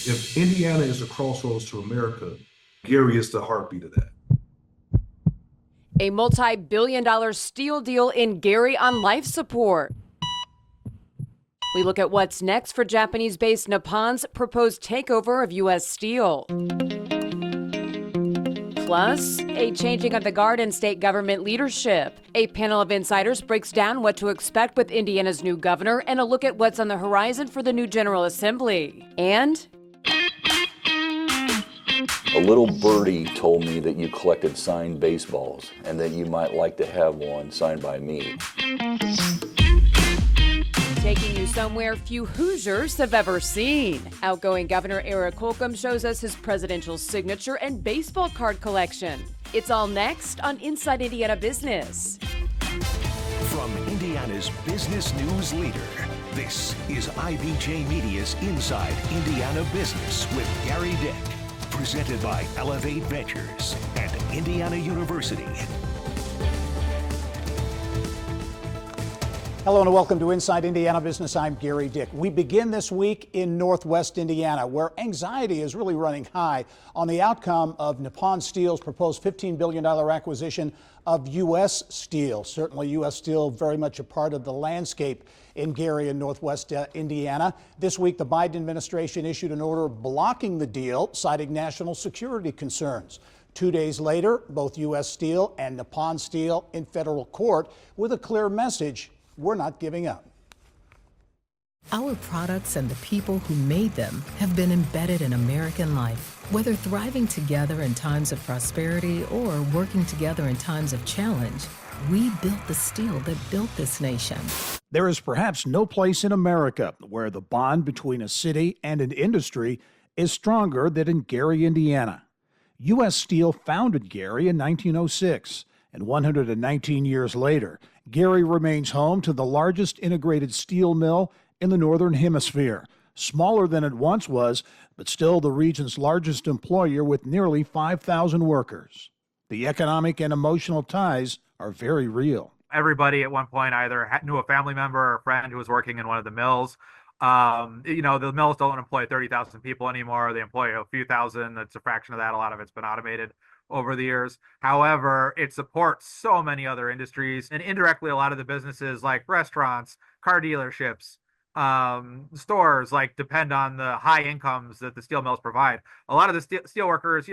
If Indiana is the crossroads to America, Gary is the heartbeat of that. A multi-billion-dollar steel deal in Gary on life support. We look at what's next for Japanese-based Nippon's proposed takeover of U.S. Steel. Plus, a changing of the guard in state government leadership. A panel of insiders breaks down what to expect with Indiana's new governor and a look at what's on the horizon for the new General Assembly. And a little birdie told me that you collected signed baseballs and that you might like to have one signed by me. Taking you somewhere few Hoosiers have ever seen. Outgoing Governor Eric Holcomb shows us his presidential signature and baseball card collection. It's all next on Inside Indiana Business. From Indiana's business news leader, this is IBJ Media's Inside Indiana Business with Gerry Dick. Presented by Elevate Ventures and Indiana University. Hello and welcome to Inside Indiana Business. I'm Gerry Dick. We begin this week in Northwest Indiana, where anxiety is really running high on the outcome of Nippon Steel's proposed $15 billion acquisition of U.S. Steel. Certainly U.S. Steel very much a part of the landscape in Gary and Northwest Indiana. This week, the Biden administration issued an order blocking the deal, citing national security concerns. 2 days later, both U.S. Steel and Nippon Steel in federal court with a clear message: we're not giving up. Our products and the people who made them have been embedded in American life. Whether thriving together in times of prosperity or working together in times of challenge, we built the steel that built this nation. There is perhaps no place in America where the bond between a city and an industry is stronger than in Gary, Indiana. U.S. Steel founded Gary in 1906, and 119 years later, Gary remains home to the largest integrated steel mill in the Northern Hemisphere. Smaller than it once was, but still the region's largest employer with nearly 5,000 workers. The economic and emotional ties are very real. Everybody at one point either knew a family member or a friend who was working in one of the mills. The mills don't employ 30,000 people anymore. They employ a few thousand. It's a fraction of that. A lot of it's been automated over the years. However, it supports so many other industries, and indirectly a lot of the businesses like restaurants, car dealerships, stores depend on the high incomes that the steel mills provide. A lot of the steel workers,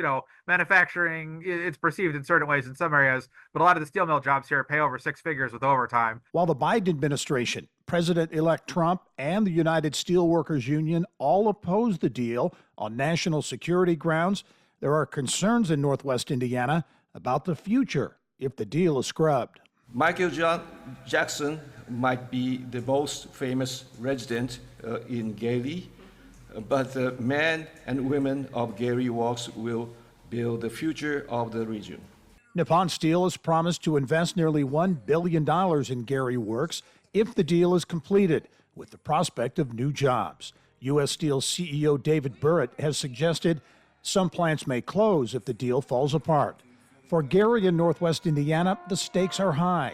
manufacturing, it's perceived in certain ways in some areas, but a lot of the steel mill jobs here pay over six figures with overtime. While the Biden administration, President-elect Trump, and the United Steelworkers Union all oppose the deal on national security grounds, there are concerns in Northwest Indiana about the future if the deal is scrubbed. Michael Jackson might be the most famous resident in Gary, but the men and women of Gary Walks will build the future of the region. Nippon Steel has promised to invest nearly $1 billion in Gary Works if the deal is completed, with the prospect of new jobs. U.S. Steel CEO David Burritt has suggested some plants may close if the deal falls apart. For Gary and Northwest Indiana, the stakes are high.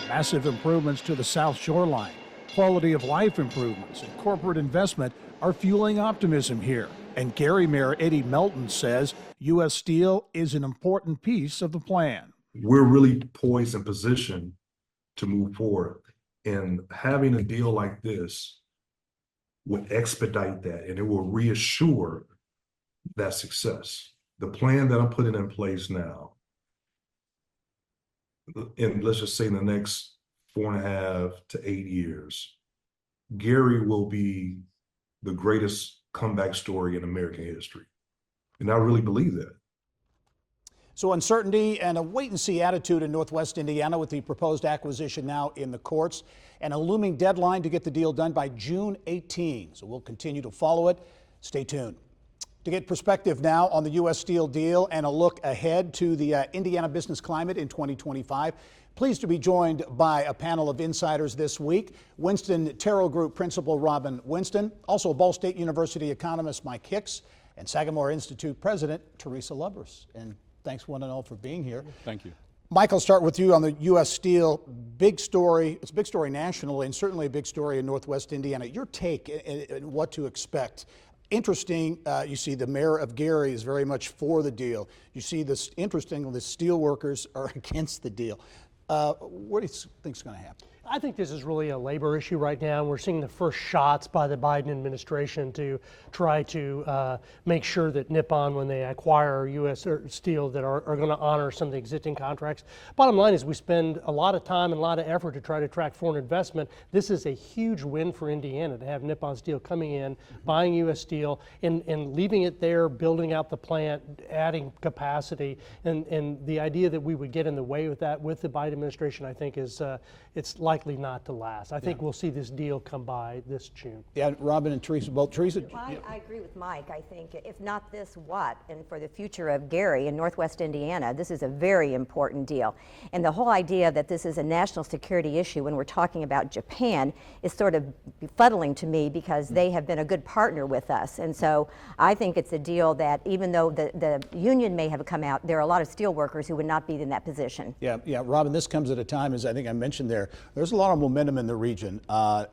Massive improvements to the South Shoreline, quality of life improvements, and corporate investment are fueling optimism here. And Gary Mayor Eddie Melton says U.S. Steel is an important piece of the plan. We're really poised and positioned to move forward. And having a deal like this would expedite that, and it will reassure that success. The plan that I'm putting in place now, and let's just say in the next 4.5 to 8 years, Gary will be the greatest comeback story in American history. And I really believe that. So uncertainty and a wait-and-see attitude in Northwest Indiana with the proposed acquisition now in the courts, and a looming deadline to get the deal done by June 18. So we'll continue to follow it. Stay tuned. To get perspective now on the U.S. Steel deal and a look ahead to the Indiana business climate in 2025, pleased to be joined by a panel of insiders this week. Winston Terrell Group Principal Robin Winston, also Ball State University economist Mike Hicks, and Sagamore Institute President Teresa Lubbers. And thanks one and all for being here. Thank you. Mike, I'll start with you on the U.S. Steel big story. It's a big story nationally and certainly a big story in Northwest Indiana. Your take and what to expect. Interesting, you see the mayor of Gary is very much for the deal. You see this interesting, the steel workers are against the deal. What do you think is going to happen? I think this is really a labor issue right now. We're seeing the first shots by the Biden administration to try to make sure that Nippon, when they acquire U.S. Steel, that are going to honor some of the existing contracts. Bottom line is we spend a lot of time and a lot of effort to try to attract foreign investment. This is a huge win for Indiana to have Nippon Steel coming in, buying U.S. Steel, and leaving it there, building out the plant, adding capacity. And the idea that we would get in the way with that with the Biden administration, I think, is it's likely not to last. I think we'll see this deal come by this June. Yeah, Robin and Teresa, both. Teresa? I agree with Mike. I think if not this, what? And for the future of Gary in Northwest Indiana, this is a very important deal. And the whole idea that this is a national security issue when we're talking about Japan is sort of befuddling to me because they have been a good partner with us. And so I think it's a deal that even though the union may have come out, there are a lot of steel workers who would not be in that position. Yeah, Robin, this comes at a time, as I think I mentioned there's a lot of momentum in the region.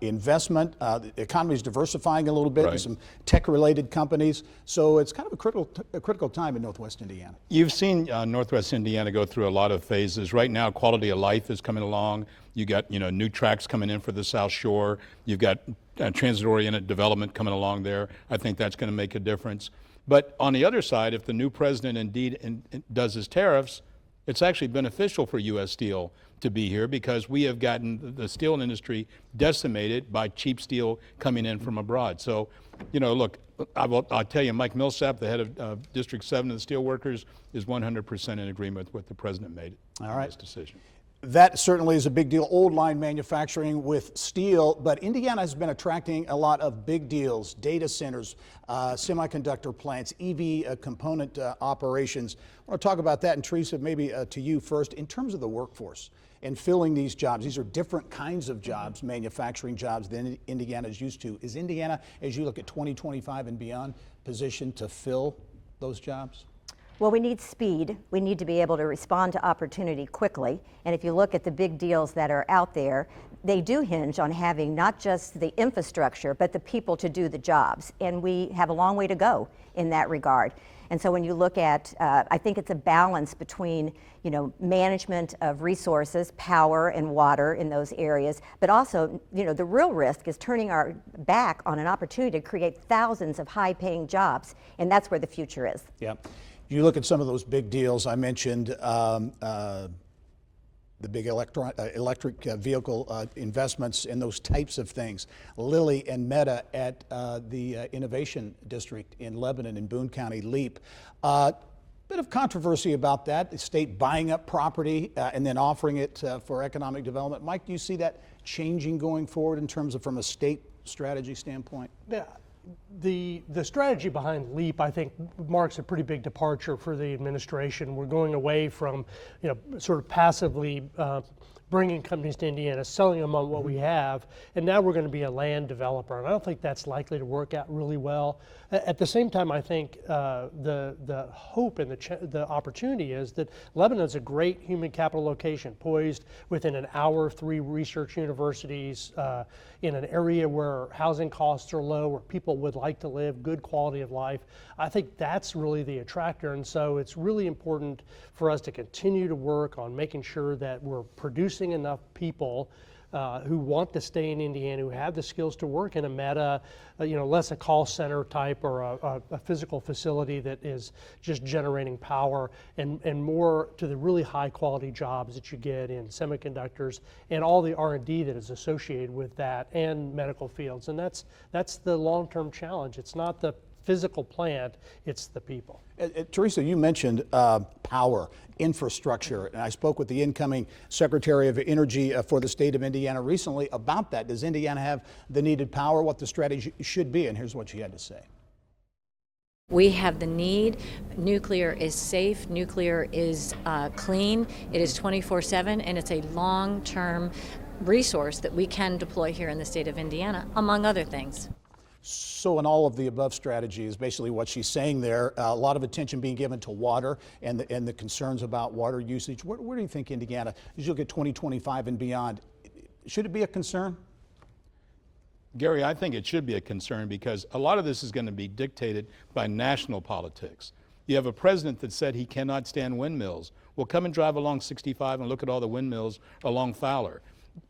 Investment, the economy is diversifying a little bit in some tech-related companies. So it's kind of a critical time in Northwest Indiana. You've seen Northwest Indiana go through a lot of phases. Right now, quality of life is coming along. You got new tracks coming in for the South Shore. You've got transit-oriented development coming along there. I think that's going to make a difference. But on the other side, if the new president indeed does his tariffs, it's actually beneficial for U.S. Steel to be here because we have gotten the steel industry decimated by cheap steel coming in from abroad. So, look, I'll tell you, Mike Millsap, the head of District 7 of the Steelworkers, is 100% in agreement with what the president made in this decision. That certainly is a big deal. Old line manufacturing with steel, but Indiana has been attracting a lot of big deals, data centers, semiconductor plants, EV component operations. I want to talk about that, and Teresa, maybe to you first. In terms of the workforce and filling these jobs, these are different kinds of jobs, manufacturing jobs than Indiana is used to. Is Indiana, as you look at 2025 and beyond, positioned to fill those jobs? Well, we need speed. We need to be able to respond to opportunity quickly. And if you look at the big deals that are out there, they do hinge on having not just the infrastructure, but the people to do the jobs. And we have a long way to go in that regard. And so when you look at, I think it's a balance between, management of resources, power and water in those areas, but also, the real risk is turning our back on an opportunity to create thousands of high-paying jobs. And that's where the future is. Yeah. You look at some of those big deals I mentioned, the big electric vehicle investments and those types of things. Lilly and Meta at the Innovation District in Lebanon in Boone County, LEAP. Bit of controversy about that, the state buying up property and then offering it for economic development. Mike, do you see that changing going forward in terms of from a state strategy standpoint? Yeah. The strategy behind LEAP, I think, marks a pretty big departure for the administration. We're going away from, sort of passively bringing companies to Indiana, selling them on what we have, and now we're going to be a land developer. And I don't think that's likely to work out really well. At the same time, I think the hope and the opportunity is that Lebanon's a great human capital location, poised within an hour of 3 research universities, in an area where housing costs are low, where people would like to live, good quality of life. I think that's really the attractor. And so it's really important for us to continue to work on making sure that we're producing enough people who want to stay in Indiana, who have the skills to work in a Meta, less a call center type or a physical facility that is just generating power, and more to the really high quality jobs that you get in semiconductors and all the R&D that is associated with that, and medical fields. And that's the long-term challenge. It's not the physical plant, it's the people. Teresa, you mentioned power, infrastructure, and I spoke with the incoming Secretary of Energy for the state of Indiana recently about that. Does Indiana have the needed power, what the strategy should be? And here's what she had to say. We have the need. Nuclear is safe, nuclear is clean, it is 24/7, and it's a long-term resource that we can deploy here in the state of Indiana, among other things. So in all of the above strategy is basically what she's saying there. A lot of attention being given to water and the concerns about water usage. Where do you think Indiana, as you look at 2025 and beyond, should it be a concern? Gary, I think it should be a concern because a lot of this is going to be dictated by national politics. You have a president that said he cannot stand windmills. Well, come and drive along 65 and look at all the windmills along Fowler.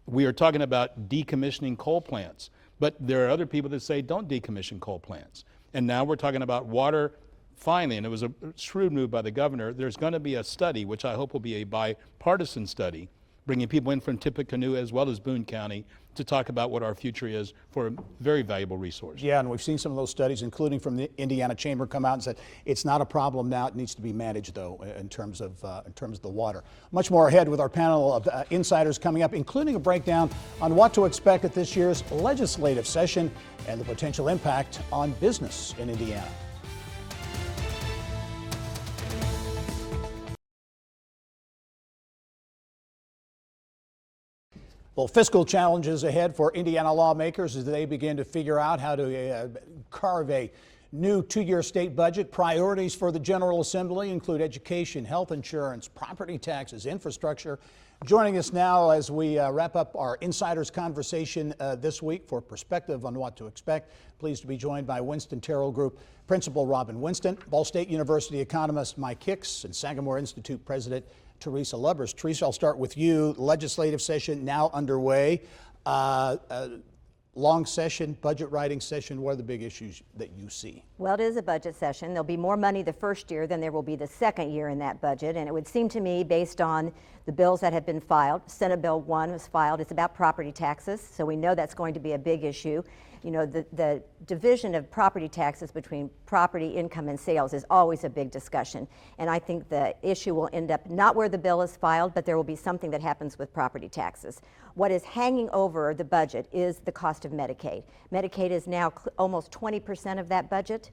We are talking about decommissioning coal plants, but there are other people that say don't decommission coal plants. And now we're talking about water. Finally, and it was a shrewd move by the governor, there's going to be a study, which I hope will be a bipartisan study, bringing people in from Tippecanoe as well as Boone County to talk about what our future is for a very valuable resource. Yeah, and we've seen some of those studies, including from the Indiana Chamber, come out and said it's not a problem now. It needs to be managed, though, in terms of the water. Much more ahead with our panel of insiders coming up, including a breakdown on what to expect at this year's legislative session and the potential impact on business in Indiana. Well, fiscal challenges ahead for Indiana lawmakers as they begin to figure out how to carve a new two-year state budget. Priorities for the General Assembly include education, health insurance, property taxes, infrastructure. Joining us now as we wrap up our insiders conversation this week for perspective on what to expect. Pleased to be joined by Winston Terrell Group Principal Robin Winston, Ball State University economist Mike Hicks, and Sagamore Institute President Teresa Lubbers. Teresa, I'll start with you. Legislative session now underway. Long session, budget writing session. What are the big issues that you see? Well, it is a budget session. There'll be more money the first year than there will be the second year in that budget. And it would seem to me, based on the bills that have been filed, Senate Bill 1 was filed. It's about property taxes. So we know that's going to be a big issue. You know, the division of property taxes between property, income, and sales is always a big discussion. And I think the issue will end up not where the bill is filed, but there will be something that happens with property taxes. What is hanging over the budget is the cost of Medicaid. Medicaid is now almost 20% of that budget,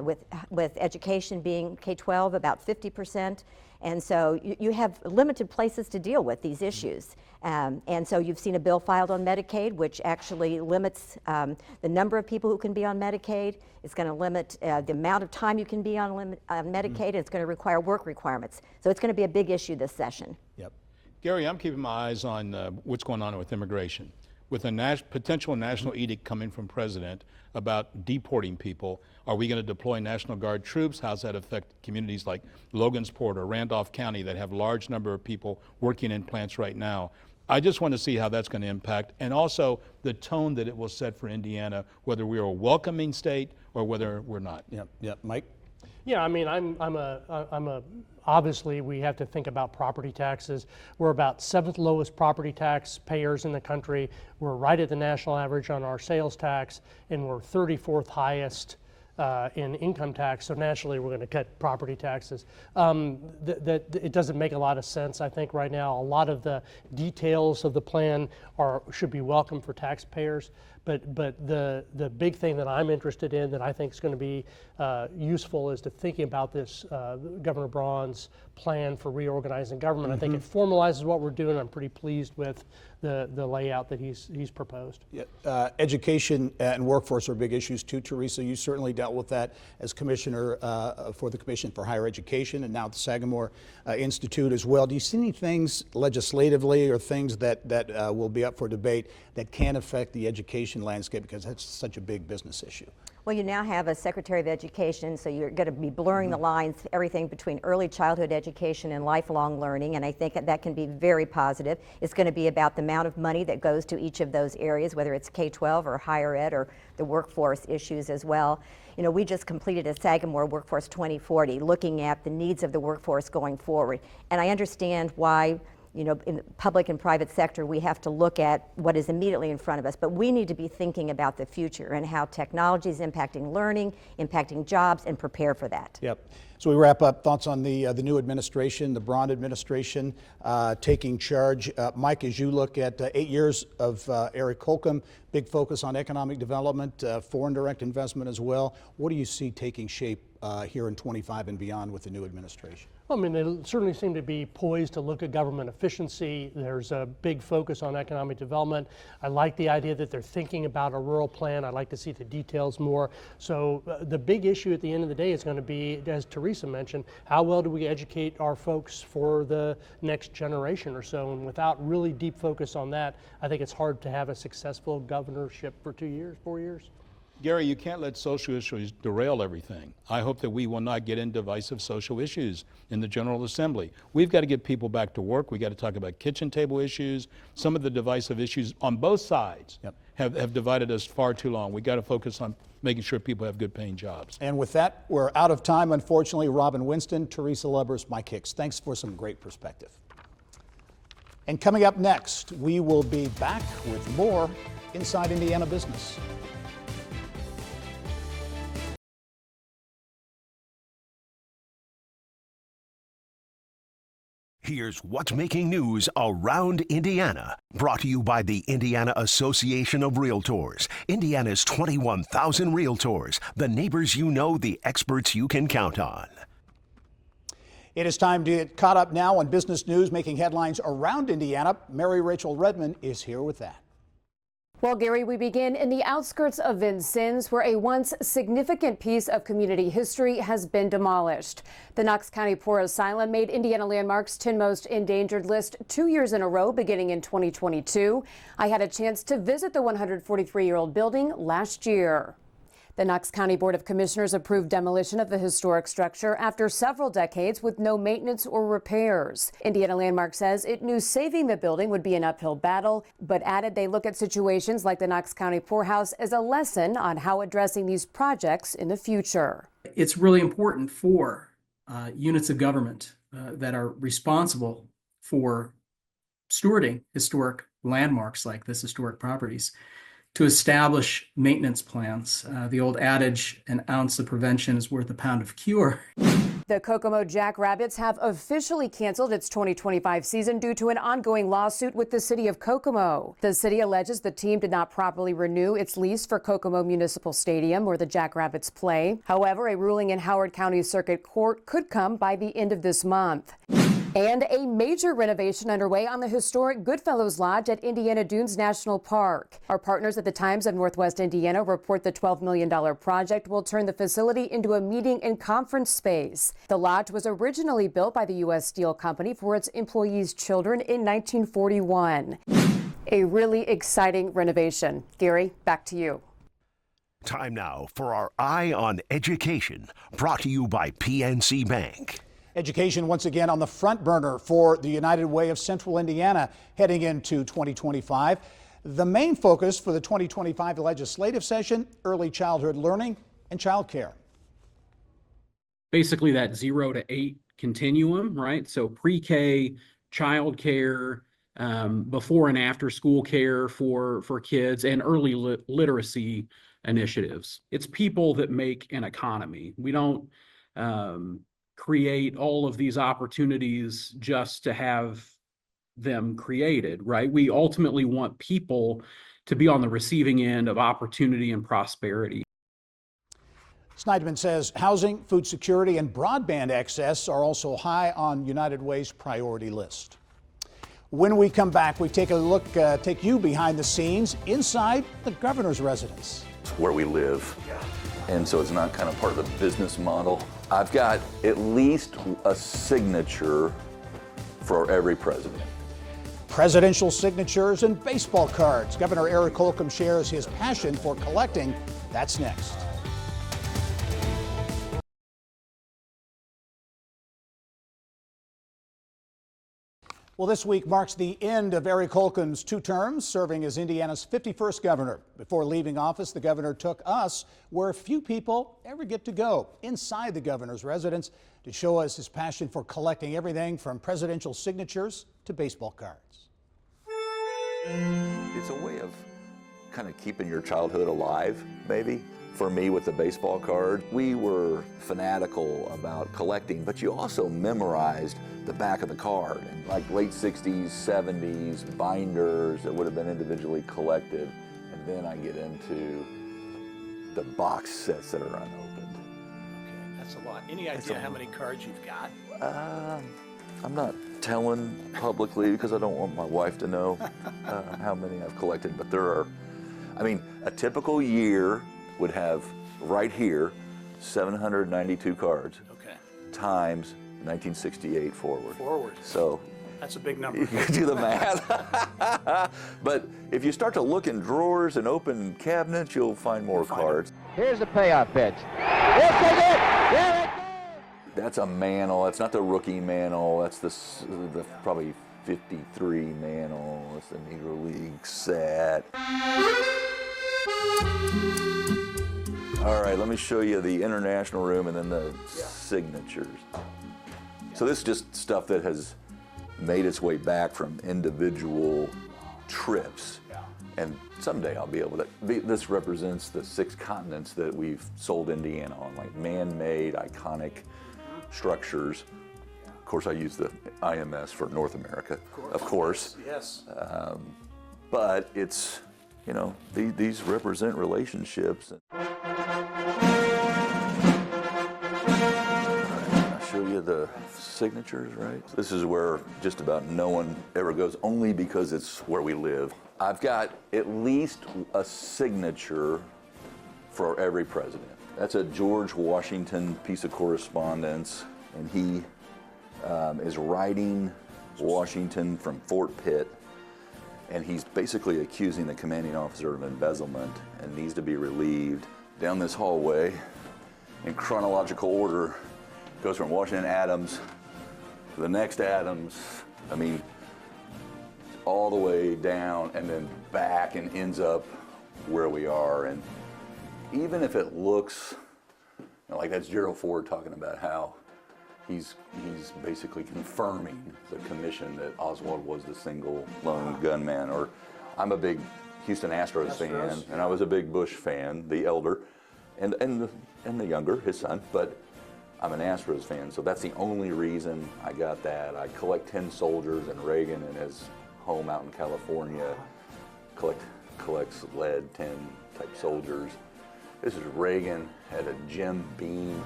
with education being K-12 about 50%. And so you have limited places to deal with these issues. And so you've seen a bill filed on Medicaid, which actually limits the number of people who can be on Medicaid. It's going to limit the amount of time you can be on Medicaid. And it's going to require work requirements. So it's going to be a big issue this session. Yep. Gary, I'm keeping my eyes on what's going on with immigration. With a potential national edict coming from President about deporting people, are we going to deploy National Guard troops? How's that affect communities like Logansport or Randolph County that have large number of people working in plants right now? I just want to see how that's going to impact, and also the tone that it will set for Indiana, whether we're a welcoming state or whether we're not. Yep. Mike? Yeah, I mean, obviously we have to think about property taxes. We're about 7th lowest property tax payers in the country. We're right at the national average on our sales tax, and we're 34th highest in income tax. So nationally, we're going to cut property taxes. It doesn't make a lot of sense, I think, right now. A lot of the details of the plan should be welcome for taxpayers. But the big thing that I'm interested in that I think is going to be useful is to thinking about this Governor Braun's plan for reorganizing government. I think it formalizes what we're doing. I'm pretty pleased with the layout that he's proposed. Yeah. Education and workforce are big issues too, Teresa. You certainly dealt with that as commissioner for the Commission for Higher Education and now the Sagamore Institute as well. Do you see any things legislatively or things that will be up for debate that can affect the education landscape, because that's such a big business issue? Well, you now have a Secretary of Education, so you're going to be blurring the lines, everything between early childhood education and lifelong learning, and I think that can be very positive. It's going to be about the amount of money that goes to each of those areas, whether it's K-12 or higher ed or the workforce issues as well. You know, we just completed a Sagamore Workforce 2040, looking at the needs of the workforce going forward, and I understand why, you know, in the public and private sector, we have to look at what is immediately in front of us, but we need to be thinking about the future and how technology is impacting learning, impacting jobs, and prepare for that. Yep. So we wrap up, thoughts on the new administration, the Braun administration taking charge. Mike, as you look at 8 years of Eric Holcomb, big focus on economic development, foreign direct investment as well. What do you see taking shape here in 25 and beyond with the new administration? Well, I mean, they certainly seem to be poised to look at government efficiency. There's a big focus on economic development. I like the idea that they're thinking about a rural plan. I'd like to see the details more. So the big issue at the end of the day is going to be, as Teresa mentioned, how well do we educate our folks for the next generation or so? And without really deep focus on that, I think it's hard to have a successful governorship for 2 years, 4 years. Gary, you can't let social issues derail everything. I hope that we will not get into divisive social issues in the General Assembly. We've got to get people back to work. We've got to talk about kitchen table issues. Some of the divisive issues on both sides have divided us far too long. We've got to focus on making sure people have good paying jobs. And with that, we're out of time, unfortunately. Robin Winston, Teresa Lubbers, Mike Hicks, thanks for some great perspective. And coming up next, we will be back with more Inside Indiana Business. Here's what's making news around Indiana. Brought to you by the Indiana Association of Realtors. Indiana's 21,000 realtors. The neighbors you know, the experts you can count on. It is time to get caught up now on business news making headlines around Indiana. Mary-Rachel Redman is here with that. Well, Gary, we begin in the outskirts of Vincennes, where a once significant piece of community history has been demolished. The Knox County Poor Asylum made Indiana Landmark's 10 Most Endangered list 2 years in a row, beginning in 2022. I had a chance to visit the 143-year-old building last year. The Knox County Board of Commissioners approved demolition of the historic structure after several decades with no maintenance or repairs. Indiana Landmark says it knew saving the building would be an uphill battle, but added they look at situations like the Knox County Poorhouse as a lesson on how addressing these projects in the future. It's really important for units of government that are responsible for stewarding historic landmarks like this, historic properties, to establish maintenance plans. The old adage, an ounce of prevention is worth a pound of cure. The Kokomo Jackrabbits have officially canceled its 2025 season due to an ongoing lawsuit with the city of Kokomo. The city alleges the team did not properly renew its lease for Kokomo Municipal Stadium, where the Jackrabbits play. However, a ruling in Howard County Circuit Court could come by the end of this month. And a major renovation underway on the historic Goodfellows Lodge at Indiana Dunes National Park. Our partners at the Times of Northwest Indiana report the $12 million project will turn the facility into a meeting and conference space. The lodge was originally built by the U.S. Steel Company for its employees' children in 1941. A really exciting renovation. Gary, back to you. Time now for our Eye on Education, brought to you by PNC Bank. Education once again on the front burner for the United Way of Central Indiana heading into 2025. The main focus for the 2025 legislative session, early childhood learning and childcare. Basically that 0 to 8 continuum, right? So pre-K, childcare, before and after school care for kids, and early literacy initiatives. It's people that make an economy. We don't create all of these opportunities just to have them created, right? We ultimately want people to be on the receiving end of opportunity and prosperity. Snyderman says housing, food security, and broadband access are also high on United Way's priority list. When we come back, we take a look, take you behind the scenes inside the governor's residence. It's where we live. And so it's not kind of part of the business model. I've got at least a signature for every president. Presidential signatures and baseball cards. Governor Eric Holcomb shares his passion for collecting. That's next. Well, this week marks the end of Eric Holcomb's 2 terms, serving as Indiana's 51st governor. Before leaving office, the governor took us where few people ever get to go, inside the governor's residence, to show us his passion for collecting everything from presidential signatures to baseball cards. It's a way of kind of keeping your childhood alive, maybe. For me, with the baseball card, we were fanatical about collecting, but you also memorized the back of the card, and like late 60s, 70s, binders that would have been individually collected. And then I get into the box sets that are unopened. Okay, That's a lot. Any idea how many cards you've got? I'm not telling publicly because I don't want my wife to know how many I've collected, but there are, I mean, a typical year would have right here 792 cards. Okay. Times 1968 forward. Forward. So that's a big number. You can do the math. But if you start to look in drawers and open cabinets, you'll find more cards. Here's the payoff pitch. We'll take it. There it goes. That's a mantle. That's not the rookie mantle. That's the probably 53 mantle. That's the Negro League set. All right, let me show you the international room and then the signatures. So this is just stuff that has made its way back from individual trips. And someday I'll be able to, this represents the 6 continents that we've sold Indiana on, like man-made, iconic structures. Of course, I use the IMS for North America, of course. Yes. But it's, you know, these represent relationships. I'll show you the signatures, right? This is where just about no one ever goes, only because it's where we live. I've got at least a signature for every president. That's a George Washington piece of correspondence, and he is writing Washington from Fort Pitt, and he's basically accusing the commanding officer of embezzlement and needs to be relieved. Down this hallway, in chronological order, goes from Washington Adams to the next Adams. I mean, all the way down and then back and ends up where we are. And even if it looks, you know, like that's Gerald Ford talking about how he's basically confirming the commission that Oswald was the single lone gunman. Or I'm a big Houston Astros fan, and I was a big Bush fan, the elder, and the younger, his son, but I'm an Astros fan, so that's the only reason I got that. I collect 10 soldiers, and Reagan in his home out in California collects lead 10 type soldiers. This is Reagan at a Jim Beam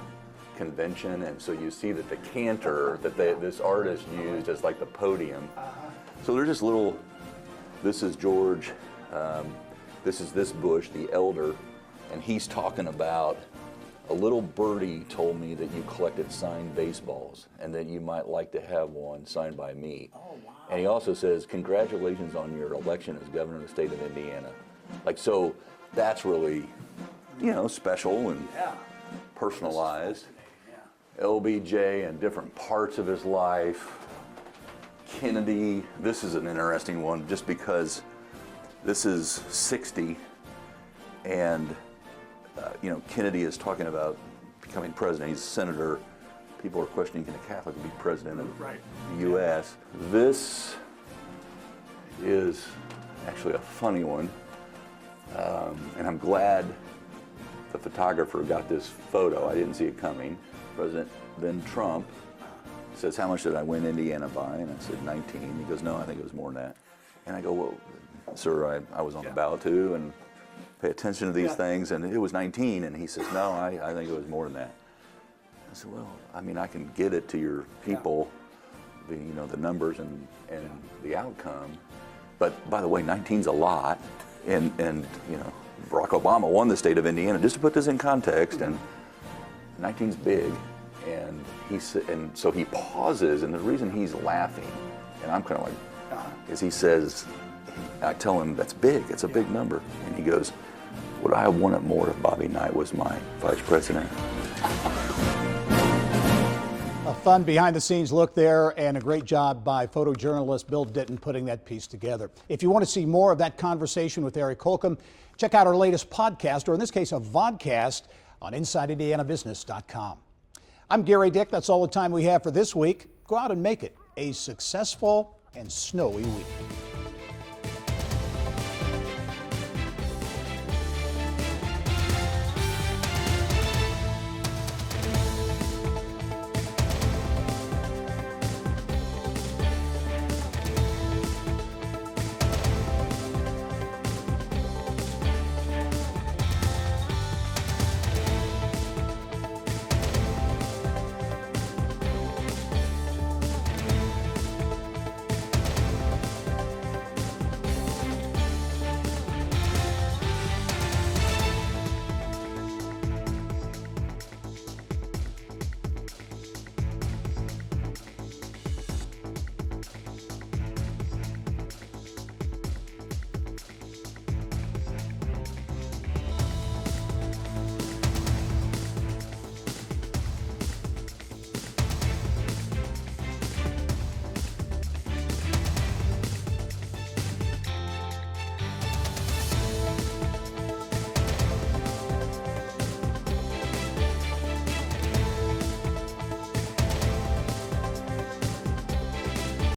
convention, and so you see that the cantor that this artist used as like the podium. So they're just little, this is George, this is this Bush, the elder, and he's talking about a little birdie told me that you collected signed baseballs and that you might like to have one signed by me. Oh, wow. And he also says, congratulations on your election as governor of the state of Indiana. Like, so that's really, you know, special and personalized. LBJ and different parts of his life. Kennedy, this is an interesting one just because this is 60 and you know, Kennedy is talking about becoming president. He's a senator. People are questioning, can a Catholic be president of the U.S.? This is actually a funny one, and I'm glad the photographer got this photo. I didn't see it coming. President then Trump says, how much did I win Indiana by? And I said 19. He goes, no, I think it was more than that. And I go, well, sir, I was on the ballot too, and pay attention to these things, and it was 19, and he says, no, I think it was more than that. I said, well, I mean, I can get it to your people, the numbers and the outcome, but by the way, 19's a lot, and you know, Barack Obama won the state of Indiana, just to put this in context, and 19's big, and so he pauses, and the reason he's laughing, and I'm kind of like, is he says, I tell him that's big, it's a big number, and he goes, would I have won it more if Bobby Knight was my vice president? A fun behind-the-scenes look there, and a great job by photojournalist Bill Ditton putting that piece together. If you want to see more of that conversation with Eric Holcomb, check out our latest podcast, or in this case, a vodcast on InsideIndianaBusiness.com. I'm Gerry Dick. That's all the time we have for this week. Go out and make it a successful and snowy week.